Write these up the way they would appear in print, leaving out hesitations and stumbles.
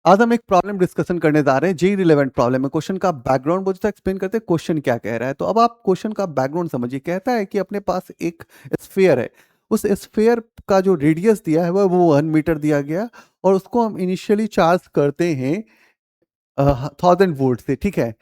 आज हम एक प्रॉब्लम डिस्कशन करने जा रहे हैं, जेई रिलेवेंट प्रॉब्लम है। क्वेश्चन का बैकग्राउंड मुझे एक्सप्लेन करते हैं क्वेश्चन क्या कह रहा है। तो अब आप क्वेश्चन का बैकग्राउंड समझिए। कहता है कि अपने पास एक स्फीयर है, उस स्फीयर का जो रेडियस दिया है वो 1 मीटर दिया गया, और उसको हम इनिशियली चार्ज करते हैं 1000 वोल्ट से, ठीक है।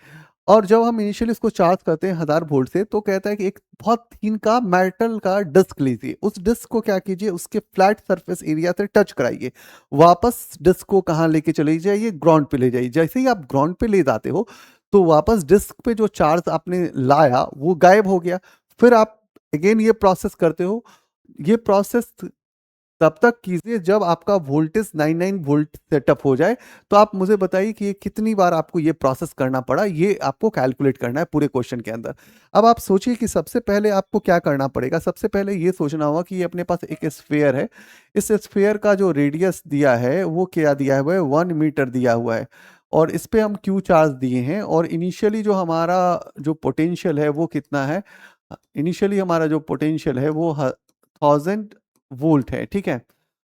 और जब हम इनिशियली इसको चार्ज करते हैं 1000 वोल्ट से, तो कहता है कि एक बहुत थिन का मेटल का डिस्क लीजिए, उस डिस्क को क्या कीजिए, उसके फ्लैट सरफेस एरिया से टच कराइए, वापस डिस्क को कहाँ लेके चले जाइए, ग्राउंड पे ले जाइए। जैसे ही आप ग्राउंड पे ले जाते हो, तो वापस डिस्क पे जो चार्ज आपने लाया वो गायब हो गया। फिर आप अगेन ये प्रोसेस करते हो। ये प्रोसेस तब तक कीजिए जब आपका वोल्टेज 99 वोल्ट सेटअप हो जाए। तो आप मुझे बताइए कि ये कितनी बार आपको ये प्रोसेस करना पड़ा, ये आपको कैलकुलेट करना है पूरे क्वेश्चन के अंदर। अब आप सोचिए कि सबसे पहले आपको क्या करना पड़ेगा। सबसे पहले ये सोचना होगा कि ये अपने पास एक स्फीयर है, इस स्फीयर का जो रेडियस दिया है वो क्या दिया हुआ है, 1 मीटर दिया हुआ है, और इस पे हम क्यू चार्ज दिए हैं। और इनिशियली जो हमारा जो पोटेंशियल है वो कितना है, इनिशियली हमारा जो पोटेंशियल है वो 1000 वोल्ट है, ठीक है।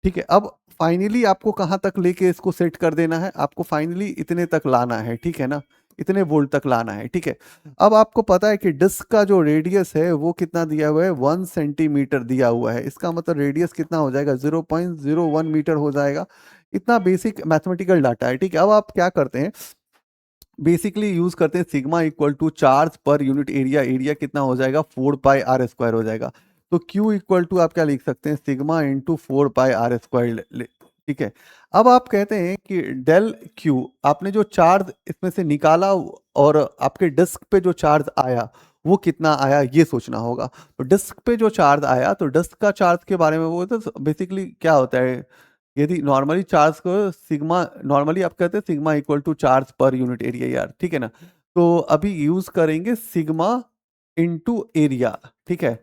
ठीक है, अब फाइनली आपको कहाँ तक लेके इसको सेट कर देना है, आपको फाइनली इतने तक लाना है, ठीक है ना, इतने वोल्ट तक लाना है, ठीक है। अब आपको पता है कि डिस्क का जो रेडियस है वो कितना दिया हुआ है, 1 सेंटीमीटर दिया हुआ है। इसका मतलब रेडियस कितना हो जाएगा, 0.01 मीटर हो जाएगा। इतना बेसिक मैथमेटिकल डाटा है, ठीक है। अब आप क्या करते हैं, बेसिकली यूज करते हैं sigma equal to charge per unit area. Area कितना हो जाएगा, 4 पाई r स्क्वायर हो जाएगा। तो Q इक्वल टू आप क्या लिख सकते हैं, सिग्मा इंटू 4 पाई r स्क्वायर, ठीक है। अब आप कहते हैं कि डेल Q, आपने जो चार्ज इसमें से निकाला और आपके डिस्क पे जो चार्ज आया वो कितना आया, ये सोचना होगा। तो डिस्क पे जो चार्ज आया, तो डिस्क का चार्ज के बारे में वो तो बेसिकली क्या होता है, यदि नॉर्मली चार्ज को सिग्मा, नॉर्मली आप कहते हैं sigma equal to charge per unit area यार, ठीक है ना। तो अभी यूज करेंगे सिग्मा इनटू एरिया, ठीक है।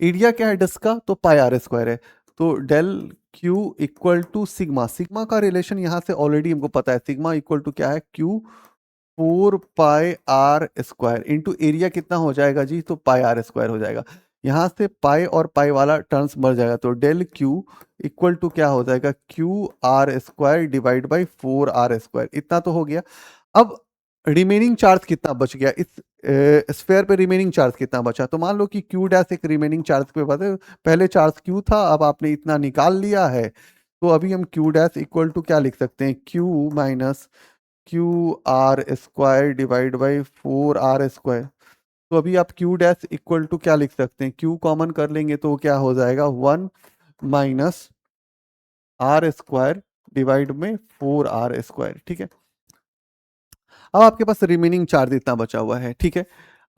एरिया क्या है डिस्क का, तो पाई आर स्क्वायर है। तो del Q equal to sigma, sigma का रिलेशन यहाँ से ऑलरेडी हमको पता है, सिग्मा इक्वल टू क्या है, क्यू 4 पाई r स्क्वायर इंटू एरिया कितना हो जाएगा जी, तो पाई आर स्क्वायर हो जाएगा। यहाँ से पाई और पाई वाला टर्म्स मर जाएगा, तो डेल क्यू इक्वल टू क्या हो जाएगा, QR² डिवाइड बाई 4r², इतना तो हो गया। अब रिमेनिंग चार्ज कितना बच गया, इस स्फेयर पे रिमेनिंग चार्ज कितना बचा। तो मान लो कि Q डैश एक रिमेनिंग चार्ज पे बता, पहले चार्ज Q था, अब आपने इतना निकाल लिया है। तो अभी हम Q डैश इक्वल टू क्या लिख सकते हैं, Q minus QR² divide by 4r²। तो अभी आप Q डैश इक्वल टू क्या लिख सकते हैं, Q कॉमन कर लेंगे तो क्या हो जाएगा, 1 - r² डिवाइड में 4r², ठीक है। अब आपके पास रिमेनिंग चार्ज इतना बचा हुआ है, ठीक है।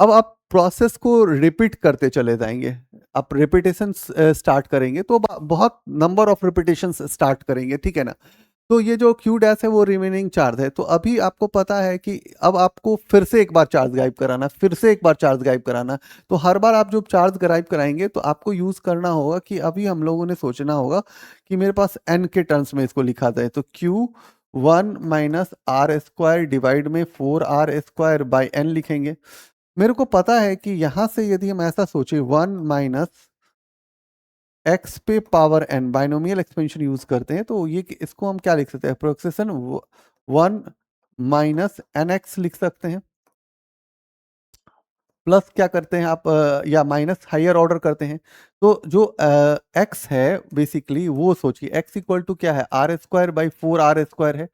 अब आप प्रोसेस को रिपीट करते चले जाएंगे। आप रिपीटेशन स्टार्ट करेंगे तो बहुत नंबर ऑफ रिपीटेशन स्टार्ट करेंगे, ठीक है ना। तो ये जो क्यू डैश है वो रिमेनिंग चार्ज है। तो अभी आपको पता है कि अब आपको फिर से एक बार चार्ज गायब कराना, फिर से एक बार चार्ज गायब कराना। तो हर बार आप जो चार्ज गायब कराएंगे तो आपको यूज करना होगा कि अभी हम लोगों ने सोचना होगा कि मेरे पास एन के टर्म्स में इसको लिखा जाए। तो Q1 - r² डिवाइड में 4r² बाई एन लिखेंगे। मेरे को पता है कि यहां से यदि हम ऐसा सोचे, 1 - x पे power n, binomial expansion use करते हैं, तो ये इसको हम क्या लिख सकते हैं, अप्रोक्सेशन 1 - nx लिख सकते हैं। प्लस क्या करते हैं आप, या माइनस हायर ऑर्डर करते हैं। तो जो x है बेसिकली वो सोचिए, x इक्वल टू क्या है, r² बाई 4r² है।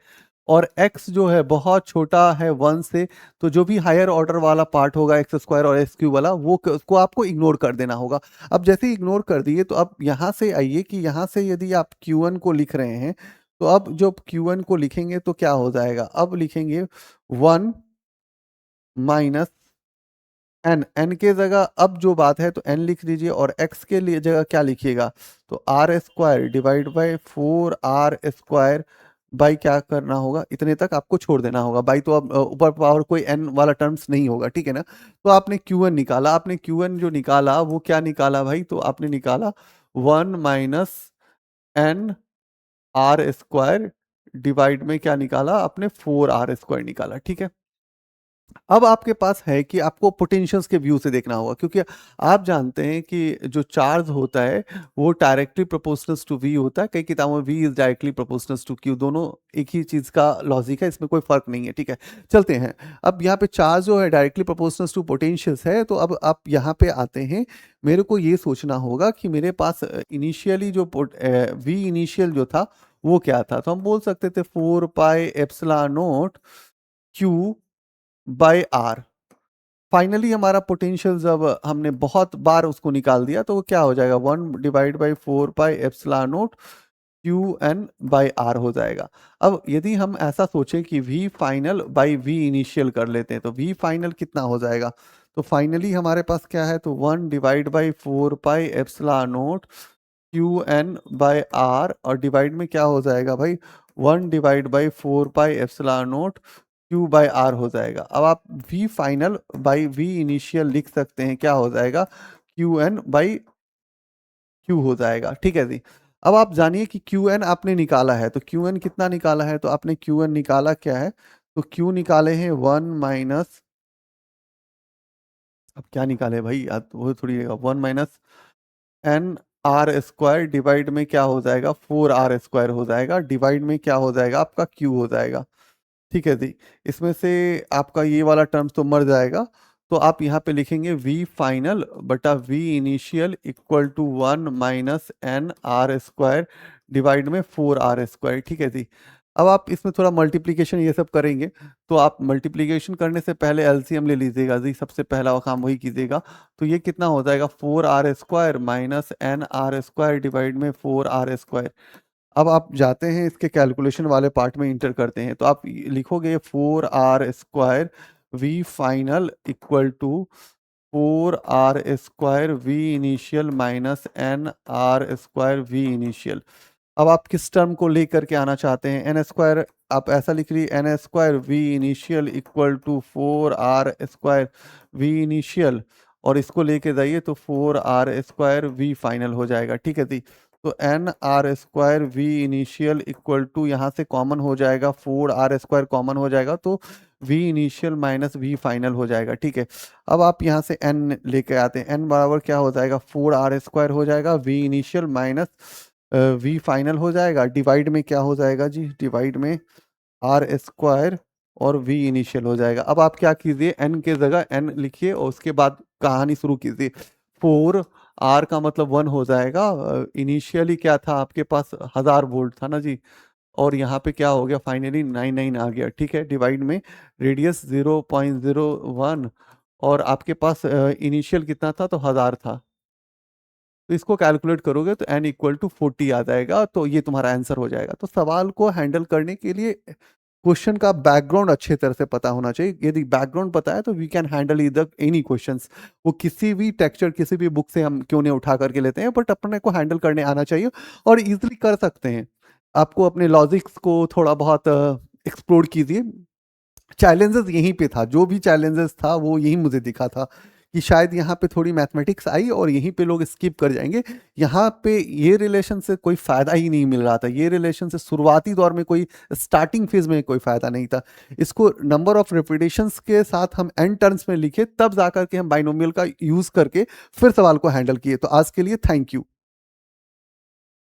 और x जो है बहुत छोटा है 1 से, तो जो भी हायर ऑर्डर वाला पार्ट होगा x² और x³ वाला, वो उसको आपको इग्नोर कर देना होगा। अब जैसे इग्नोर कर दिए, तो अब यहाँ से आइए कि यहाँ से यदि आप Q1 को लिख रहे हैं, तो अब जब Q1 को लिखेंगे तो क्या हो जाएगा, अब लिखेंगे 1 - n के जगह अब जो बात है तो n लिख दीजिए, और x के लिए जगह क्या लिखिएगा, तो r² divide by 4r² by क्या करना होगा, इतने तक आपको छोड़ देना होगा। बाई तो अब ऊपर पावर कोई n वाला टर्म्स नहीं होगा, ठीक है ना। तो आपने Q1 निकाला, आपने Q1 जो निकाला वो क्या निकाला भाई, तो आपने निकाला 1 - n r² डिवाइड में क्या निकाला आपने, 4r² निकाला, ठीक है। अब आपके पास है कि आपको पोटेंशियल्स के व्यू से देखना होगा, क्योंकि आप जानते हैं कि जो चार्ज होता है वो डायरेक्टली प्रोपोर्शनल टू v होता है। कई किताबों में v is directly proportional to q, दोनों एक ही चीज़ का लॉजिक है, इसमें कोई फर्क नहीं है। ठीक है, चलते हैं। अब यहाँ पे चार्ज जो है डायरेक्टली प्रोपोर्शनल टू पोटेंशियल्स है, तो अब आप यहाँ पे आते हैं। मेरे को ये सोचना होगा कि मेरे पास इनिशियली जो v इनिशियल जो था वो क्या था, तो हम बोल सकते थे 4 pi epsilon naught q by R. Finally हमारा पोटेंशियल जब हमने बहुत बार उसको निकाल दिया तो वो क्या हो जाएगा, 1/4 pi epsilon naught Q N by R हो जाएगा। अब यदि हम ऐसा सोचें कि V final by V initial कर लेते हैं तो वी फाइनल कितना हो जाएगा, तो फाइनली हमारे पास क्या है, तो 1/4 pi epsilon naught Q N by R, और डिवाइड में क्या हो जाएगा भाई, 1/4 pi epsilon naught Q by R हो जाएगा। अब आप v final by v initial लिख सकते हैं, क्या हो जाएगा, क्यू एन बाई क्यू हो जाएगा। ठीक है जी। अब आप जानिए कि क्यू एन आपने निकाला है, तो क्यू एन कितना निकाला है, तो आपने क्यू एन निकाला क्या है, तो क्यू निकाले हैं 1 - अब क्या निकाले भाई, याद वो थोड़ी है, 1 - n r² डिवाइड में क्या हो जाएगा, 4r² हो जाएगा, डिवाइड में क्या हो जाएगा आपका क्यू हो जाएगा। ठीक है जी। इसमें से आपका ये वाला टर्म्स तो मर जाएगा, तो आप यहाँ पे लिखेंगे v फाइनल बटा v initial equal to 1 - n r² divide में 4r²। ठीक है जी। अब आप इसमें थोड़ा मल्टीप्लिकेशन ये सब करेंगे, तो आप मल्टीप्लिकेशन करने से पहले एलसीएम ले लीजिएगा जी, सबसे पहला काम वही कीजिएगा। तो ये कितना हो जाएगा, 4r² minus n r² divide में 4r²। अब आप जाते हैं इसके कैलकुलेशन वाले पार्ट में इंटर करते हैं, तो आप लिखोगे 4r² v final equal to 4r² v initial minus n r² v initial. अब आप किस टर्म को लेकर के आना चाहते हैं, n², आप ऐसा लिख ली n² v initial equal to 4r² v initial, और इसको लेके जाइए तो 4r² v फाइनल हो जाएगा। ठीक है जी। तो n r² v initial equal to यहाँ से कॉमन हो जाएगा, 4r² कॉमन हो जाएगा, तो v initial minus v final हो जाएगा। ठीक है। अब आप यहाँ से n लेके आते हैं, n बराबर क्या हो जाएगा, 4r² हो जाएगा, v initial minus v final हो जाएगा, डिवाइड में क्या हो जाएगा जी, डिवाइड में r² और v इनिशियल हो जाएगा। अब आप क्या कीजिए, n के जगह n लिखिए और उसके बाद कहानी शुरू कीजिए। 4 r का मतलब 1 हो जाएगा, इनिशियली क्या था आपके पास, 1000 वोल्ट था ना जी, और यहाँ पे क्या हो गया, फाइनली 99 आ गया। ठीक है, डिवाइड में रेडियस 0.01, और आपके पास इनिशियल कितना था, तो 1000 था। तो इसको कैलकुलेट करोगे तो n इक्वल टू 40 आ जाएगा, तो ये तुम्हारा आंसर हो जाएगा। तो सवाल को हैंडल करने के लिए क्वेश्चन का बैकग्राउंड अच्छे तरह से पता होना चाहिए। यदि बैकग्राउंड पता है तो वी कैन हैंडल इधर एनी क्वेश्चंस, वो किसी भी टेक्सचर किसी भी बुक से हम क्यों नहीं उठा करके लेते हैं, बट अपने को हैंडल करने आना चाहिए और इजीली कर सकते हैं। आपको अपने लॉजिक्स को थोड़ा बहुत एक्सप्लोर कीजिए। चैलेंजेस यहीं पे था, जो भी चैलेंजेस था वो यही मुझे दिखा था कि शायद यहाँ पे थोड़ी मैथमेटिक्स आई और यहीं पे लोग स्किप कर जाएंगे। यहाँ पे ये रिलेशन से कोई फ़ायदा ही नहीं मिल रहा था, ये रिलेशन से शुरुआती दौर में कोई स्टार्टिंग फेज में कोई फ़ायदा नहीं था। इसको नंबर ऑफ रिपीटेशंस के साथ हम एन टर्म्स में लिखे, तब जाकर के हम बाइनोमियल का यूज़ करके फिर सवाल को हैंडल किए। तो आज के लिए थैंक यू।